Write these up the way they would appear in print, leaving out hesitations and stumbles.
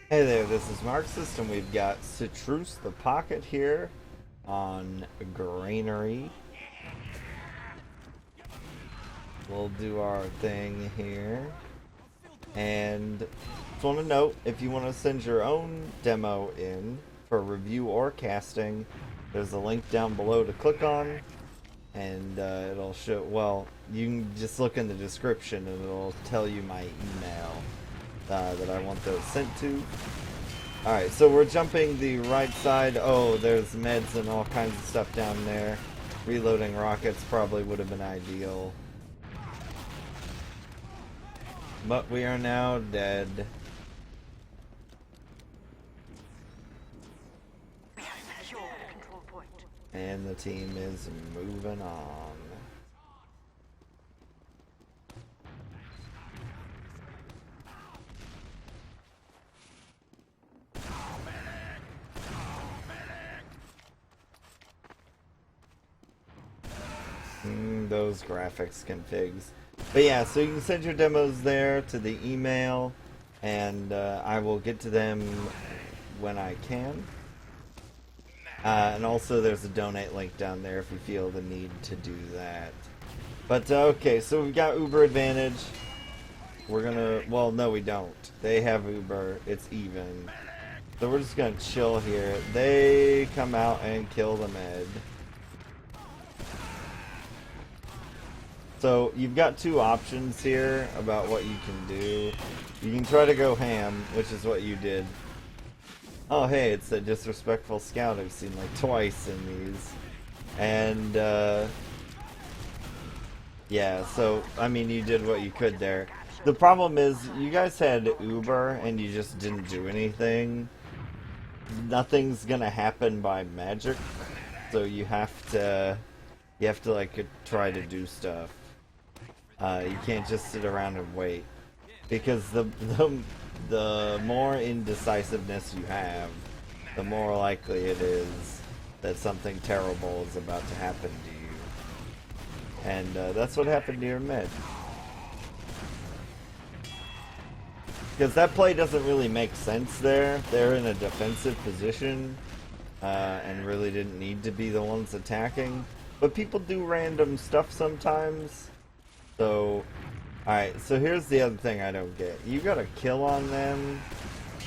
Hey there, this is Marxist, and we've got Citrous the Pocket here on Granary. We'll do our thing here. And just want to note, if you want to send your own demo in for review or casting, there's a link down below to click on, and it'll show, well, you can just look in the description and it'll tell you my email that I want those sent to. Alright, so we're jumping the right side. Oh, there's meds and all kinds of stuff down there. Reloading rockets probably would have been ideal. But we are now dead. And the team is moving on. Those graphics configs. But yeah, so you can send your demos there to the email, and I will get to them when I can. And also there's a donate link down there if you feel the need to do that. But okay, so we've got Uber advantage. We're gonna, well, no we don't. They have Uber, it's even. So we're just gonna chill here. They come out and kill the med. So you've got two options here about what you can do. You can try to go ham, which is what you did. Oh hey, it's a disrespectful scout I've seen like twice in these. And yeah, so I mean you did what you could there. The problem is you guys had Uber and you just didn't do anything. Nothing's gonna happen by magic, so you have to like try to do stuff. You can't just sit around and wait, because the more indecisiveness you have, the more likely it is that something terrible is about to happen to you. And that's what happened to your med. Because that play doesn't really make sense there. They're in a defensive position and really didn't need to be the ones attacking. But people do random stuff sometimes. So, alright, so here's the other thing I don't get. You got a kill on them.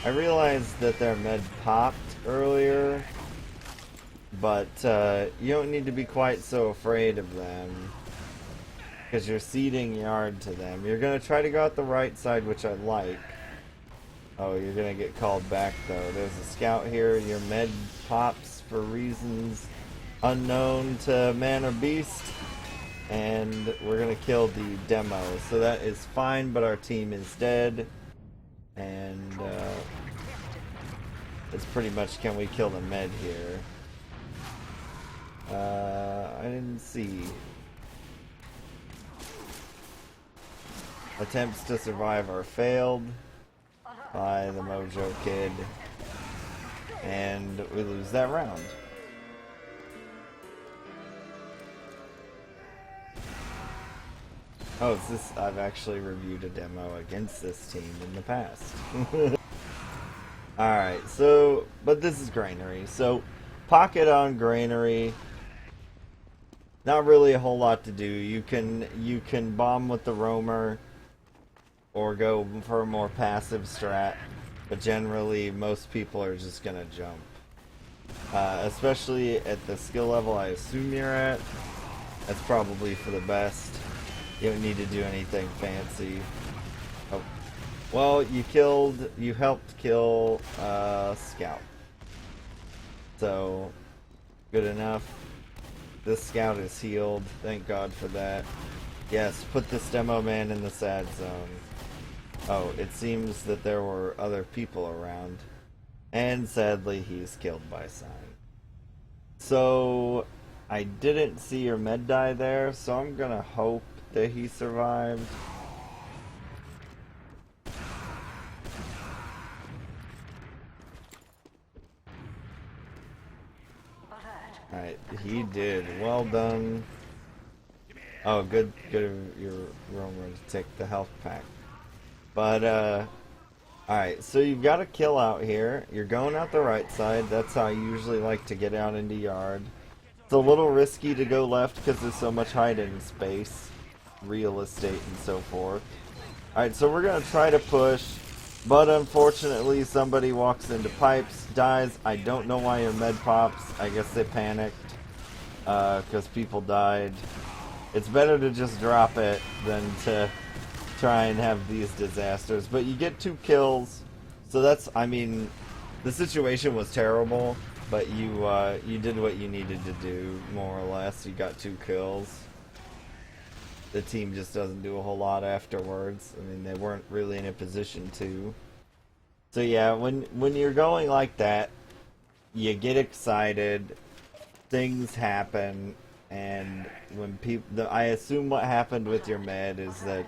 I realized that their med popped earlier, but you don't need to be quite so afraid of them, because you're ceding yard to them. You're going to try to go out the right side, which I like. Oh, you're going to get called back, though. There's a scout here. Your med pops for reasons unknown to man or beast. And we're going to kill the demo. So that is fine, but our team is dead. And it's pretty much, can we kill the med here? I didn't see. Attempts to survive are failed by the Mojo Kid. And we lose that round. Oh, it's this. I've actually reviewed a demo against this team in the past. Alright, so, but this is Granary. So, pocket on Granary. Not really a whole lot to do. You can bomb with the roamer or go for a more passive strat, but generally most people are just gonna jump. Especially at the skill level I assume you're at. That's probably for the best. You don't need to do anything fancy. Oh. Well, you helped kill Scout. So, good enough. This Scout is healed. Thank God for that. Yes, put this demo man in the sad zone. Oh, it seems that there were other people around. And sadly, he's killed by Sign. So, I didn't see your med die there, so I'm gonna hope that he survived. Alright, he did. Well done. Oh, good of your roamer to take the health pack. But, Alright, so you've got a kill out here. You're going out the right side. That's how I usually like to get out into yard. It's a little risky to go left because there's so much hiding space, real estate, and so forth. Alright, so we're going to try to push, but unfortunately somebody walks into pipes, dies. I don't know why your med pops. I guess they panicked because people died. It's better to just drop it than to try and have these disasters. But you get 2 kills, so that's, I mean, the situation was terrible, but you did what you needed to do, more or less. You got 2 kills. The team just doesn't do a whole lot afterwards. I mean, they weren't really in a position to. So yeah, when you're going like that, you get excited, things happen, and when people, I assume what happened with your med is that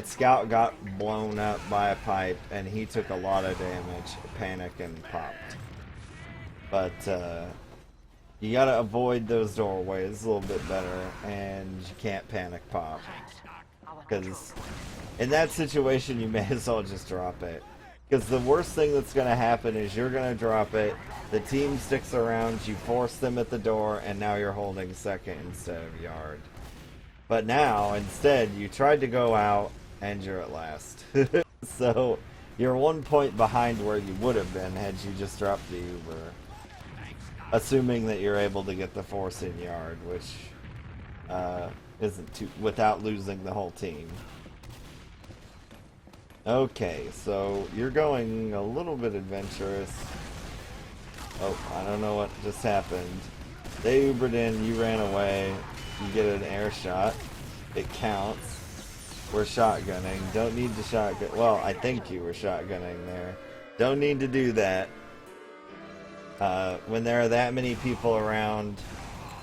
scout got blown up by a pipe, and he took a lot of damage, panic, and popped. But you gotta avoid those doorways a little bit better, and you can't panic pop. Because in that situation, you may as well just drop it. Because the worst thing that's gonna happen is you're gonna drop it, the team sticks around, you force them at the door, and now you're holding second instead of yard. But now, instead, you tried to go out, and you're at last. So, you're 1 point behind where you would have been had you just dropped the Uber. Assuming that you're able to get the force in yard, which isn't too, without losing the whole team. Okay, so you're going a little bit adventurous. Oh, I don't know what just happened. They Ubered in, you ran away, you get an air shot. It counts. We're shotgunning. Don't need to shotgun. Well, I think you were shotgunning there. Don't need to do that. When there are that many people around,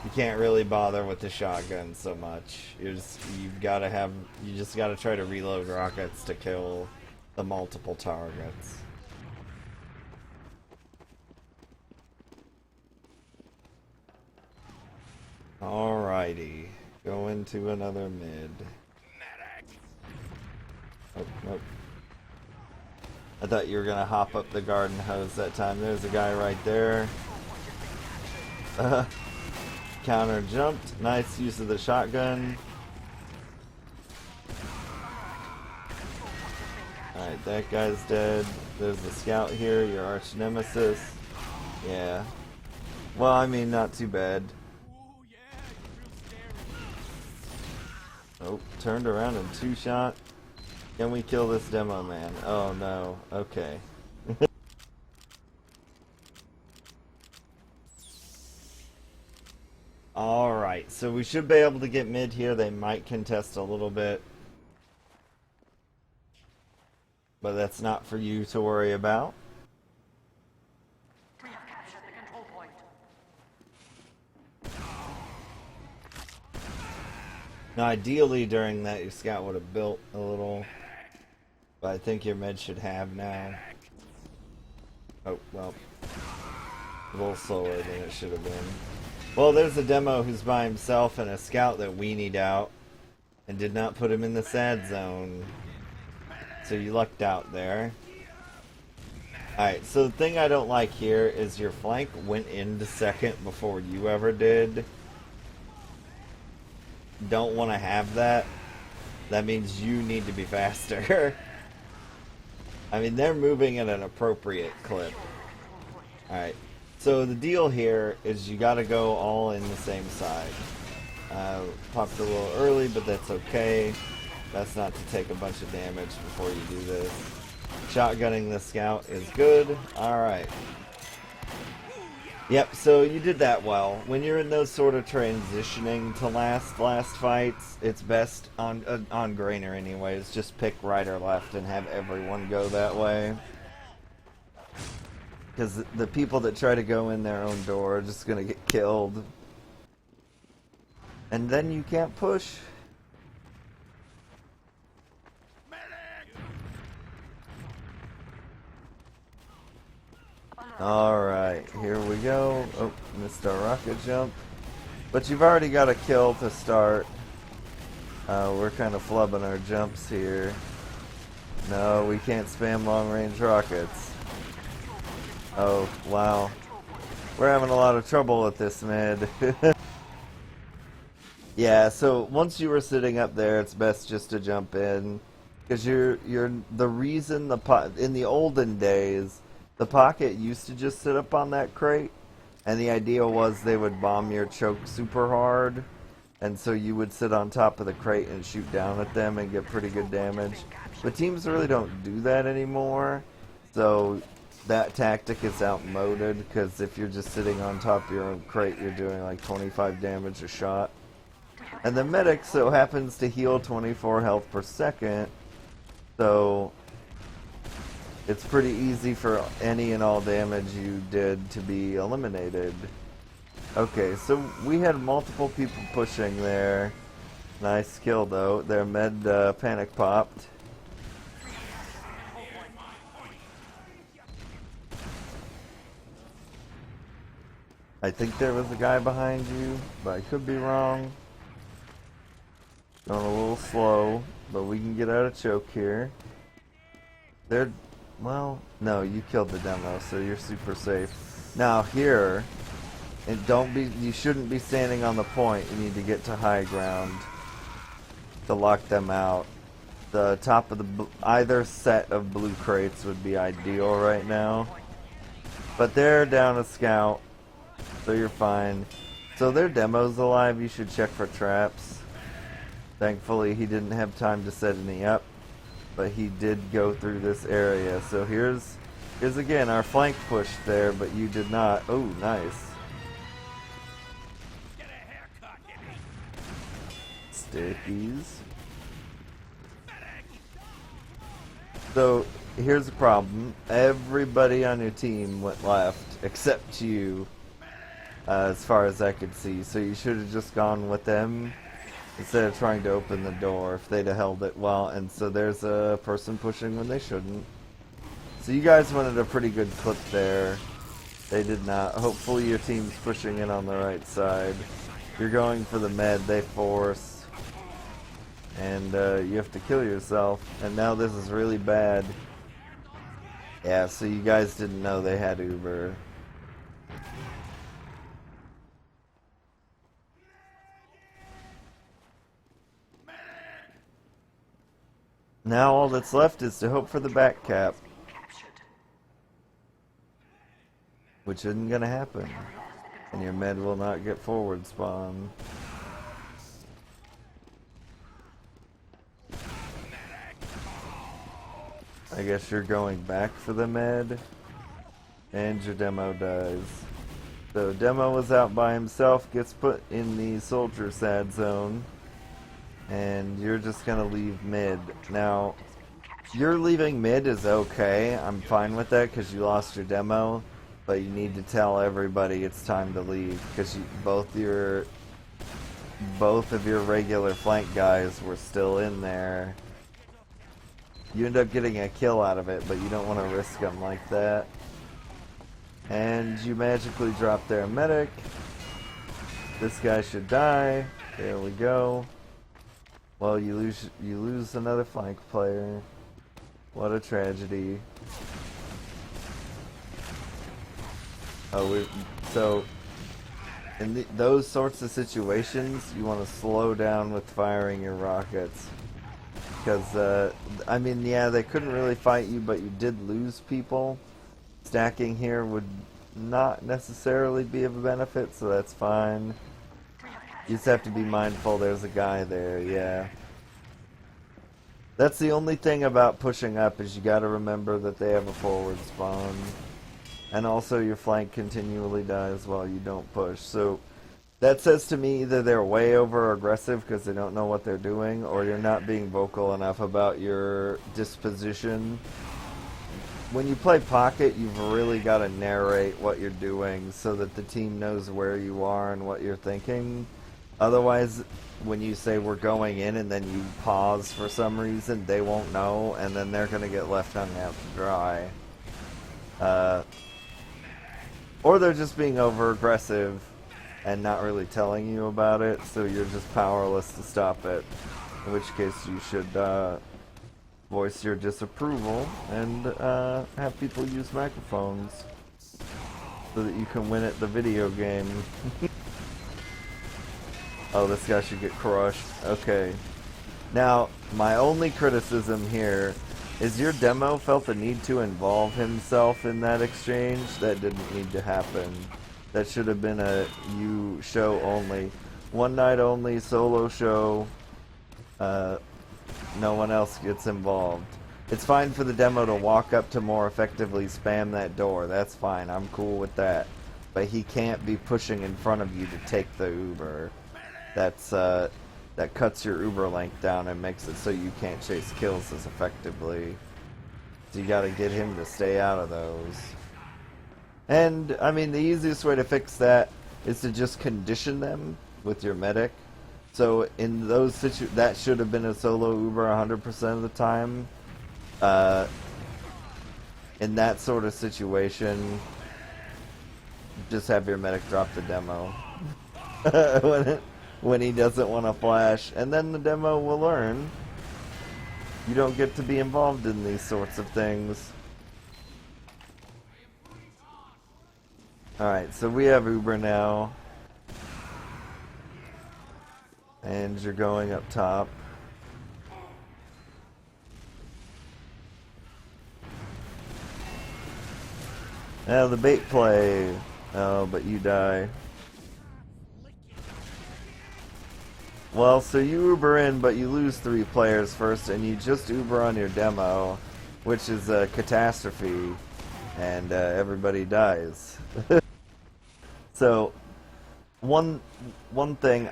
you can't really bother with the shotgun so much. You just gotta try to reload rockets to kill the multiple targets. Alrighty, go into another mid. Oh, nope. I thought you were gonna hop up the garden hose that time. There's a guy right there. Counter jumped. Nice use of the shotgun. Alright, that guy's dead. There's the scout here, your arch nemesis. Yeah. Well, I mean, not too bad. Oh, turned around and 2-shot. Can we kill this demo man? Oh no. Okay. Alright, so we should be able to get mid here. They might contest a little bit. But that's not for you to worry about. We have captured the control point. Now, ideally, during that, your scout would have built a little. But I think your med should have now. Oh, well. A little slower than it should have been. Well, there's a demo who's by himself and a scout that weenied out and did not put him in the sad zone. So you lucked out there. Alright, so the thing I don't like here is your flank went into second before you ever did. Don't want to have that. That means you need to be faster. I mean, they're moving at an appropriate clip. Alright, so the deal here is you gotta go all in the same side. Popped a little early, but that's okay. That's not to take a bunch of damage before you do this. Shotgunning the scout is good. Alright. Yep, so you did that well. When you're in those sort of transitioning to last fights, it's best on Grainer anyways. Just pick right or left and have everyone go that way. Because the people that try to go in their own door are just going to get killed. And then you can't push. Alright, here we go. Oh, missed our rocket jump. But you've already got a kill to start. We're kind of flubbing our jumps here. No, we can't spam long-range rockets. Oh, wow. We're having a lot of trouble with this mid. Yeah, so once you were sitting up there, it's best just to jump in. Because you're the reason in the olden days, the pocket used to just sit up on that crate, and the idea was they would bomb your choke super hard, and so you would sit on top of the crate and shoot down at them and get pretty good damage. But teams really don't do that anymore, so that tactic is outmoded, because if you're just sitting on top of your own crate, you're doing like 25 damage a shot. And the medic so happens to heal 24 health per second, so it's pretty easy for any and all damage you did to be eliminated. Okay, so we had multiple people pushing there. Nice kill though. Their med panic popped. I think there was a guy behind you, but I could be wrong. Going a little slow, but we can get out of choke here. Well, no, you killed the demo, so you're super safe. Now here, you shouldn't be standing on the point. You need to get to high ground to lock them out. The top of either set of blue crates would be ideal right now. But they're down a scout, so you're fine. So their demo's alive. You should check for traps. Thankfully, he didn't have time to set any up, but he did go through this area. So here's again our flank push there, but you did not. Oh, nice. Stickies. So here's the problem. Everybody on your team went left except you, as far as I could see. So you should have just gone with them instead of trying to open the door if they'd have held it well. And so there's a person pushing when they shouldn't. So you guys went at a pretty good clip there. They did not. Hopefully your team's pushing in on the right side. You're going for the med, they force. And you have to kill yourself. And now this is really bad. Yeah, so you guys didn't know they had Uber. Now all that's left is to hope for the back cap. Which isn't gonna happen. And your med will not get forward spawn. I guess you're going back for the med. And your demo dies. So demo was out by himself, gets put in the soldier sad zone. And you're just gonna leave mid. Now, you're leaving mid is okay. I'm fine with that because you lost your demo. But you need to tell everybody it's time to leave because both of your regular flank guys were still in there. You end up getting a kill out of it, but you don't want to risk them like that. And you magically drop their medic. This guy should die. There we go. Well, you lose another flank player. What a tragedy. So in those sorts of situations, you want to slow down with firing your rockets. Because, I mean, yeah, they couldn't really fight you, but you did lose people. Stacking here would not necessarily be of a benefit, so that's fine. You just have to be mindful there's a guy there, yeah. That's the only thing about pushing up is you gotta remember that they have a forward spawn. And also your flank continually dies while you don't push. So that says to me either they're way over aggressive because they don't know what they're doing, or you're not being vocal enough about your disposition. When you play pocket, you've really got to narrate what you're doing so that the team knows where you are and what you're thinking. Otherwise, when you say we're going in and then you pause for some reason, they won't know, and then they're going to get left hung out to dry. Or they're just being over-aggressive and not really telling you about it, so you're just powerless to stop it. In which case you should voice your disapproval and have people use microphones so that you can win at the video game. Oh, this guy should get crushed. Okay. Now, my only criticism here is your demo felt the need to involve himself in that exchange. That didn't need to happen. That should have been a you show only. One night only, solo show. No one else gets involved. It's fine for the demo to walk up to more effectively spam that door. That's fine. I'm cool with that. But he can't be pushing in front of you to take the Uber. That's that cuts your Uber length down and makes it so you can't chase kills as effectively. So you gotta get him to stay out of those. And, I mean, the easiest way to fix that is to just condition them with your medic. So in those that should have been a solo Uber 100% of the time. In that sort of situation, just have your medic drop the demo when he doesn't want to flash, and then the demo will learn. You don't get to be involved in these sorts of things. Alright, so we have Uber now. And you're going up top. Now the bait play. Oh, but you die. Well, so you Uber in, but you lose 3 players first, and you just Uber on your demo, which is a catastrophe, and everybody dies. So, one thing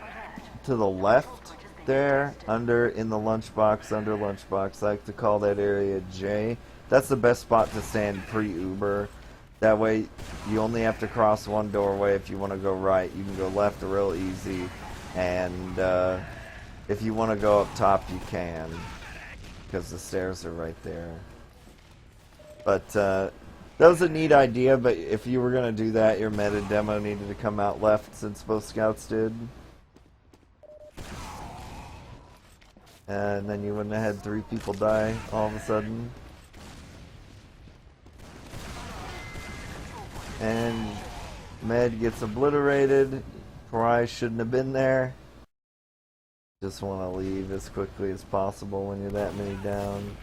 to the left there, in the lunchbox, under lunchbox, I like to call that area J. That's the best spot to stand pre-Uber. That way, you only have to cross one doorway. If you want to go right, you can go left real easy. And if you want to go up top, you can, because the stairs are right there. But that was a neat idea, but if you were going to do that, your meta demo needed to come out left, since both scouts did. And then you wouldn't have had 3 people die all of a sudden. And Med gets obliterated. Pariah shouldn't have been there. Just want to leave as quickly as possible when you're that many down.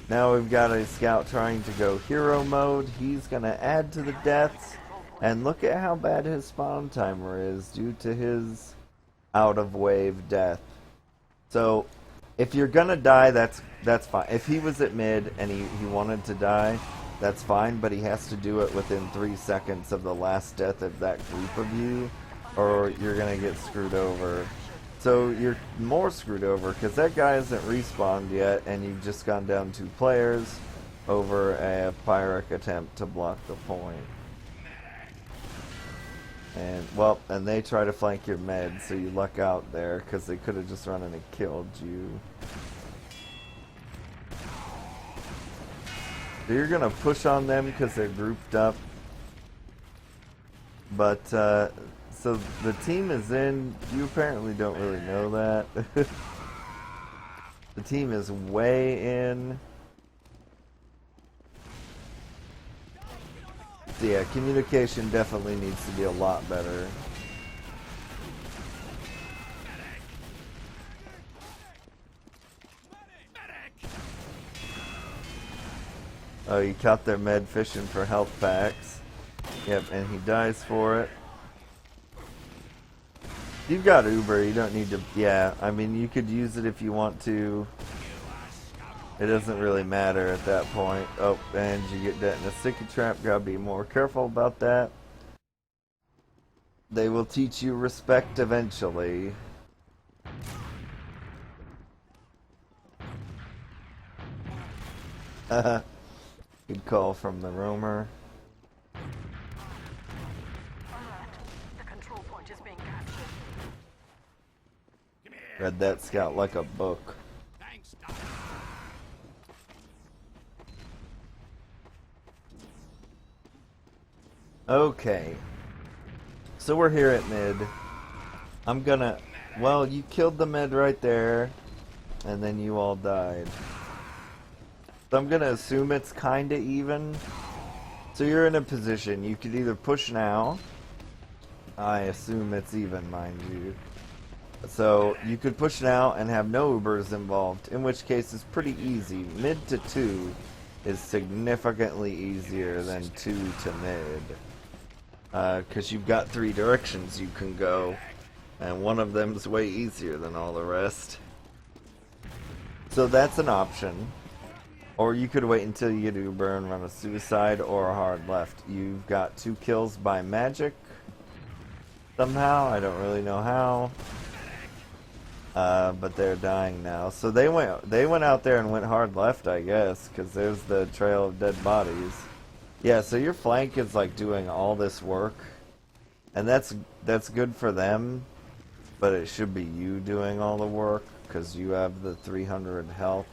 Now we've got a scout trying to go hero mode. He's going to add to the deaths. And look at how bad his spawn timer is due to his out of wave death. So if you're going to die, that's fine. If he was at mid and he wanted to die, that's fine, but he has to do it within 3 seconds of the last death of that group of you, or you're going to get screwed over. So you're more screwed over because that guy hasn't respawned yet, and you've just gone down 2 players over a Pyrrhic attempt to block the point. And, well, and they try to flank your med, so you luck out there because they could have just run in and killed you. So you're going to push on them because they're grouped up. But, so the team is in. You apparently don't really know that. The team is way in. So yeah, communication definitely needs to be a lot better. Oh, you caught their med fishing for health packs. Yep, and he dies for it. You've got Uber, you don't need to... Yeah, I mean, you could use it if you want to. It doesn't really matter at that point. Oh, and you get that in a sticky trap. Gotta be more careful about that. They will teach you respect eventually. Good call from the roamer. The control point is being captured. Read that scout like a book. Thanks, Okay. So we're here at mid. I'm gonna... Well, you killed the med right there. And then you all died. So I'm gonna assume it's kinda even. So you're in a position, you could either push now. I assume it's even, mind you. So you could push now and have no Ubers involved, in which case it's pretty easy. Mid to 2 is significantly easier than 2 to mid. Because you've got 3 directions you can go, and one of them is way easier than all the rest. So that's an option. Or you could wait until you get Uber and run a suicide or a hard left. You've got 2 kills by magic. Somehow, I don't really know how. But they're dying now. So they went out there and went hard left, I guess, because there's the trail of dead bodies. Yeah, so your flank is like doing all this work, and that's good for them, but it should be you doing all the work because you have the 300 health.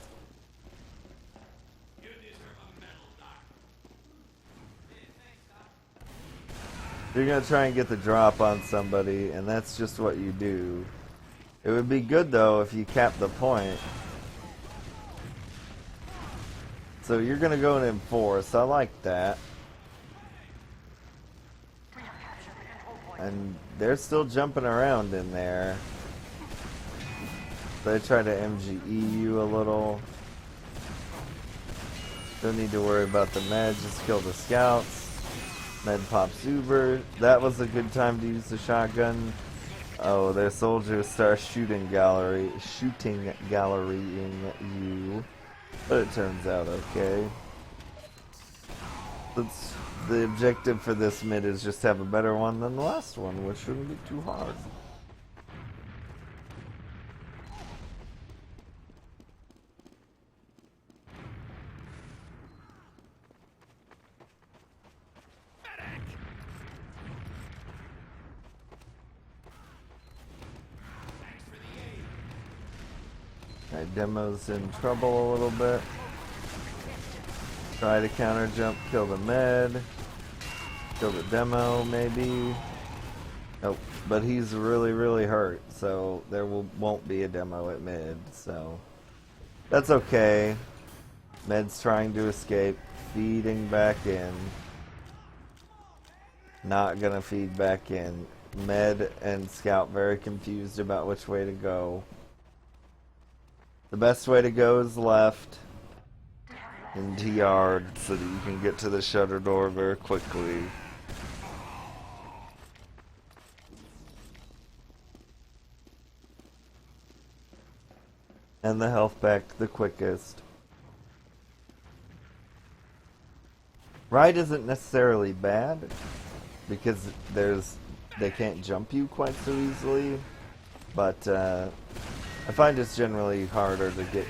You're gonna try and get the drop on somebody, and that's just what you do. It would be good though if you cap the point. So you're gonna go and enforce. I like that. And they're still jumping around in there. They try to MGE you a little. Don't need to worry about the med, just kill the scouts. Med pops Uber. That was a good time to use the shotgun. Oh, their soldiers start shooting gallerying you. But it turns out okay. The objective for this mid is just have a better one than the last one, which shouldn't be too hard. Alright, Demo's in trouble a little bit. Try to counter jump, kill the med. Kill the Demo, maybe. Nope, but he's really, really hurt, so there won't be a Demo at mid, so that's okay. Med's trying to escape, feeding back in. Not gonna feed back in. Med and Scout very confused about which way to go. The best way to go is left into yard so that you can get to the shutter door very quickly. And the health back the quickest. Right isn't necessarily bad because they can't jump you quite so easily, but I find it's generally harder to get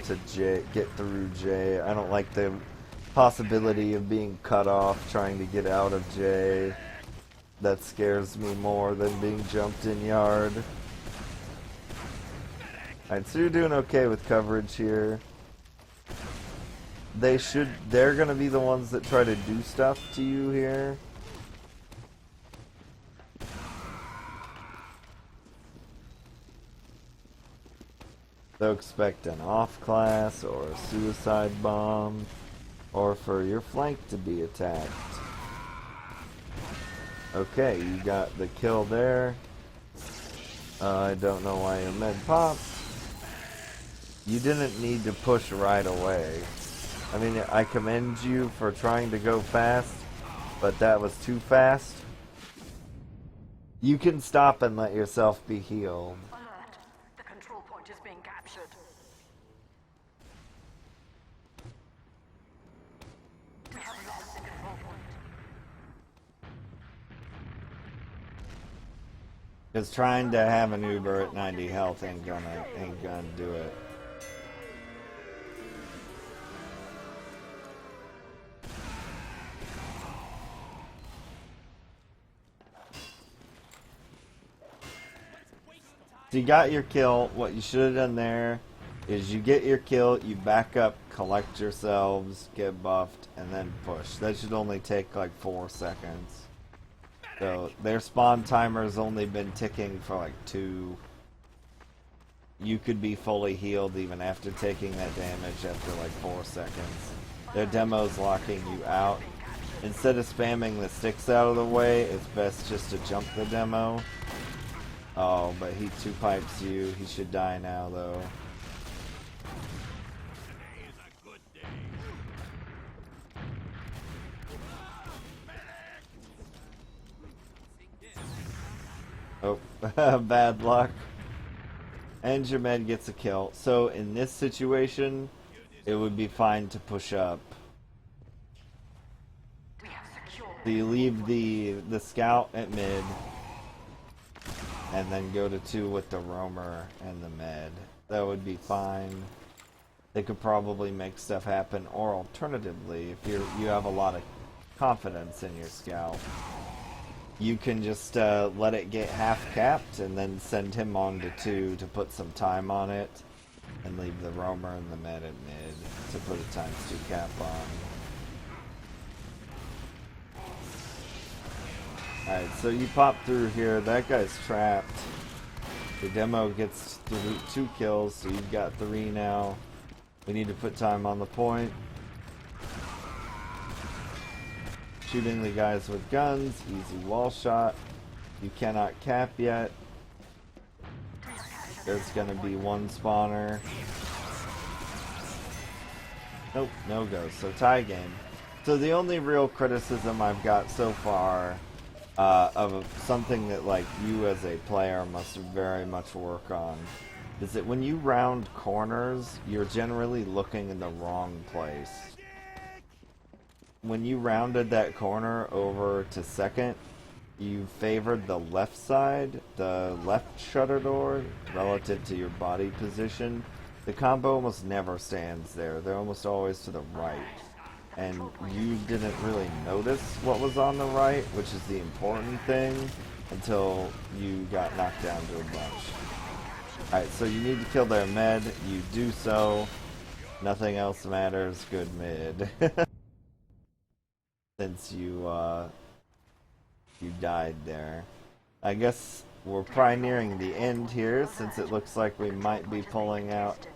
through J. I don't like the possibility of being cut off trying to get out of J. That scares me more than being jumped in yard. Alright, so you're doing okay with coverage here. They're gonna be the ones that try to do stuff to you here. They'll expect an off class or a suicide bomb or for your flank to be attacked. Okay, you got the kill there. I don't know why your med popped. You didn't need to push right away. I mean, I commend you for trying to go fast, but that was too fast. You can stop and let yourself be healed. Alert. The control point is being captured. We have lost the control point. Because trying to have an Uber at 90 health ain't gonna do it. So you got your kill. What you should have done there is you get your kill, you back up, collect yourselves, get buffed, and then push. That should only take like 4 seconds. So their spawn timer's only been ticking for like 2. You could be fully healed even after taking that damage after like 4 seconds. Their demo's locking you out. Instead of spamming the sticks out of the way, it's best just to jump the demo. Oh, but he two-pipes you. He should die now, though. Oh, bad luck. And your med gets a kill. So in this situation, it would be fine to push up. So you leave the scout at mid, and then go to 2 with the roamer and the med. That would be fine. They could probably make stuff happen. Or alternatively, if you have a lot of confidence in your scout, you can just let it get half capped and then send him on to 2 to put some time on it, and leave the roamer and the med at mid to put a ×2 cap on. Alright, so you pop through here. That guy's trapped. The demo gets 2 kills, so you've got 3 now. We need to put time on the point. Shooting the guys with guns, easy wall shot. You cannot cap yet. There's gonna be 1 spawner. Nope, no go. So tie game. So the only real criticism I've got so far of something that like you as a player must very much work on is that when you round corners, you're generally looking in the wrong place. When you rounded that corner over to second, you favored the left side, the left shutter door, relative to your body position. The combo almost never stands there. They're almost always to the right. And you didn't really notice what was on the right, which is the important thing, until you got knocked down to a bunch. Alright, so you need to kill their med. You do so. Nothing else matters. Good mid. Since you died there. I guess we're probably nearing the end here, since it looks like we might be pulling out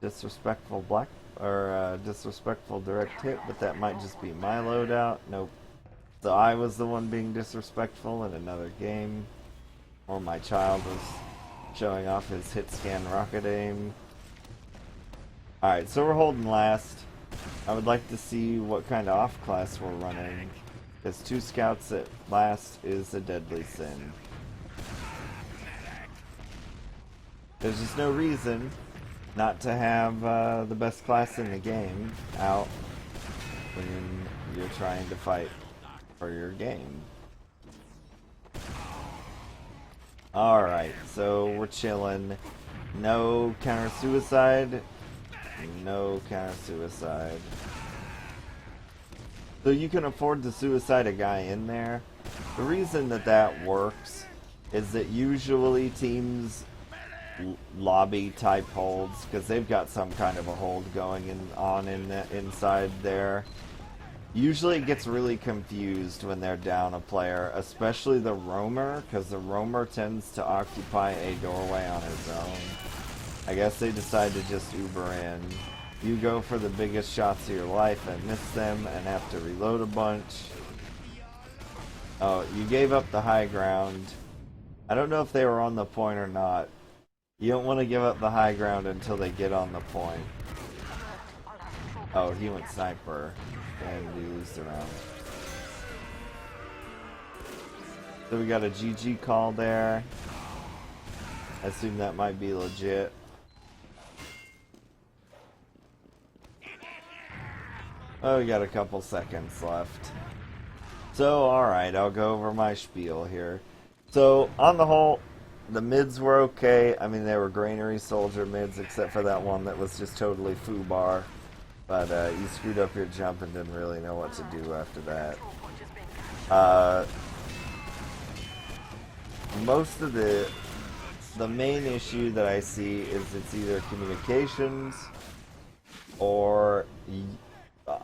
disrespectful black or disrespectful direct hit, but that might just be my loadout. Nope. So I was the one being disrespectful in another game, or my child was showing off his hit scan rocket aim. Alright, so we're holding last. I would like to see what kind of off class we're running, because 2 scouts at last is a deadly sin. There's just no reason not to have the best class in the game out when you're trying to fight for your game. Alright, so we're chilling. No counter-suicide. No counter-suicide. So you can afford to suicide a guy in there. The reason that works is that usually teams lobby type holds, because they've got some kind of a hold going inside there. Usually it gets really confused when they're down a player, especially the roamer, because the roamer tends to occupy a doorway on his own. I guess they decide to just Uber in. You go for the biggest shots of your life and miss them and have to reload a bunch. Oh, you gave up the high ground. I don't know if they were on the point or not. You don't want to give up the high ground until they get on the point. Oh, he went sniper. And we lose the round. So we got a GG call there. I assume that might be legit. Oh, we got a couple seconds left. So, alright, I'll go over my spiel here. So, on the whole, the mids were okay. I mean, they were granary soldier mids, except for that one that was just totally foobar. But you screwed up your jump and didn't really know what to do after that. Most of the main issue that I see is it's either communications or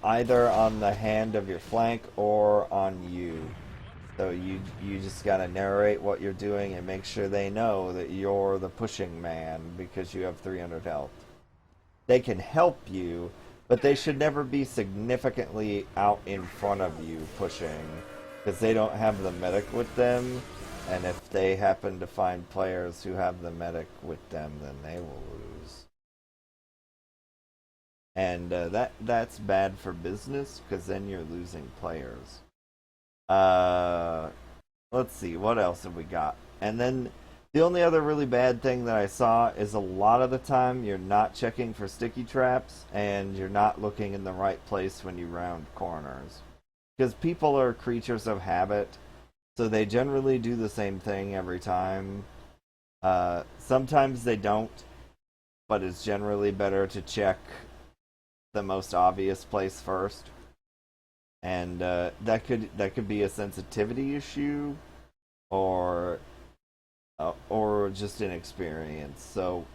either on the hand of your flank or on you. So you just gotta narrate what you're doing and make sure they know that you're the pushing man because you have 300 health. They can help you, but they should never be significantly out in front of you pushing, because they don't have the medic with them, and if they happen to find players who have the medic with them, then they will lose. And that's bad for business, because then you're losing players. Let's see, what else have we got? And then the only other really bad thing that I saw is a lot of the time you're not checking for sticky traps, and you're not looking in the right place when you round corners. Because people are creatures of habit, so they generally do the same thing every time. Sometimes they don't, but it's generally better to check the most obvious place first. And that could be a sensitivity issue, or just inexperience. So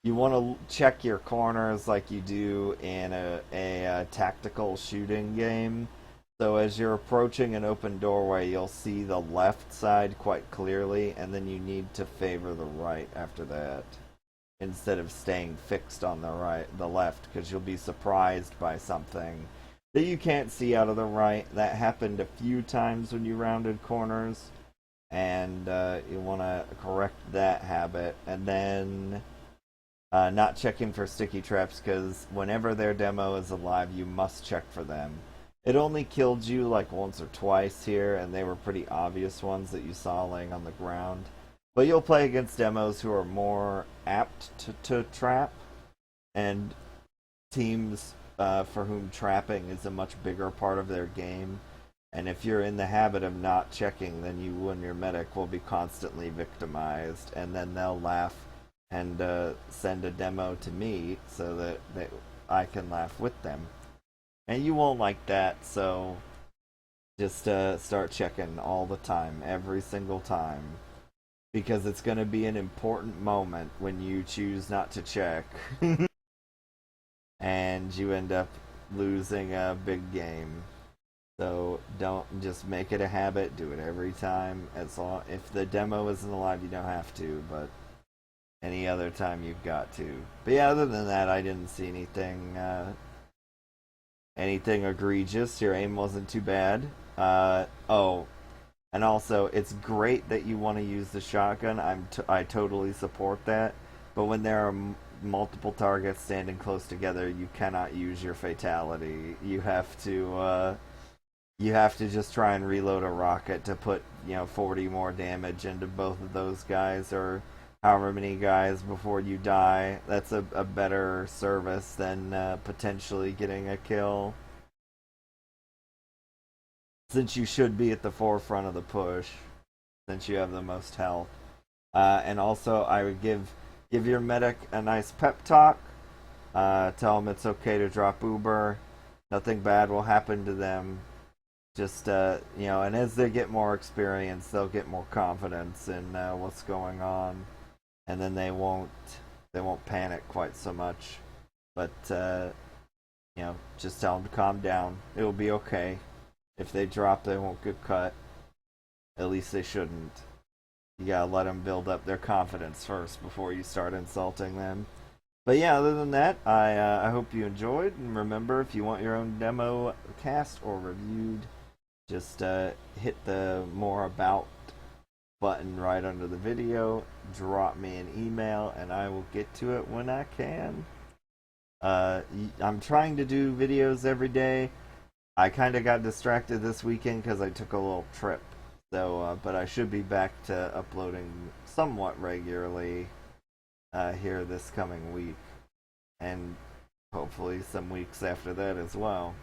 you want to check your corners like you do in a tactical shooting game. So as you're approaching an open doorway, you'll see the left side quite clearly, and then you need to favor the right after that, instead of staying fixed on the left, because you'll be surprised by something that you can't see out of the right. That happened a few times when you rounded corners, and you want to correct that habit. And then not checking for sticky traps, because whenever their demo is alive, you must check for them. It only killed you like once or twice here, and they were pretty obvious ones that you saw laying on the ground. But you'll play against demos who are more apt to trap, and teams for whom trapping is a much bigger part of their game. And if you're in the habit of not checking, then you and your medic will be constantly victimized, and then they'll laugh and send a demo to me so that I can laugh with them. And you won't like that, so just start checking all the time, every single time. Because it's going to be an important moment when you choose not to check. And you end up losing a big game. So don't just make it a habit, do it every time. If the demo isn't alive, you don't have to, but any other time you've got to. But yeah, other than that, I didn't see anything egregious. Your aim wasn't too bad. And also, it's great that you want to use the shotgun. I totally support that. But when there are multiple targets standing close together, you cannot use your fatality. You have to just try and reload a rocket to put 40 more damage into both of those guys, or however many guys, before you die. That's a better service than potentially getting a kill, since you should be at the forefront of the push, since you have the most health. And also, I would give your medic a nice pep talk. Tell them it's okay to drop Uber. Nothing bad will happen to them. Just and as they get more experience, they'll get more confidence in what's going on, and then they won't panic quite so much. But just tell them to calm down. It will be okay. If they drop, they won't get cut. At least they shouldn't. You gotta let them build up their confidence first before you start insulting them. But yeah, other than that, I hope you enjoyed. And remember, if you want your own demo cast or reviewed, just hit the More About button right under the video. Drop me an email, and I will get to it when I can. I'm trying to do videos every day. I kind of got distracted this weekend because I took a little trip. So, but I should be back to uploading somewhat regularly here this coming week, and hopefully some weeks after that as well.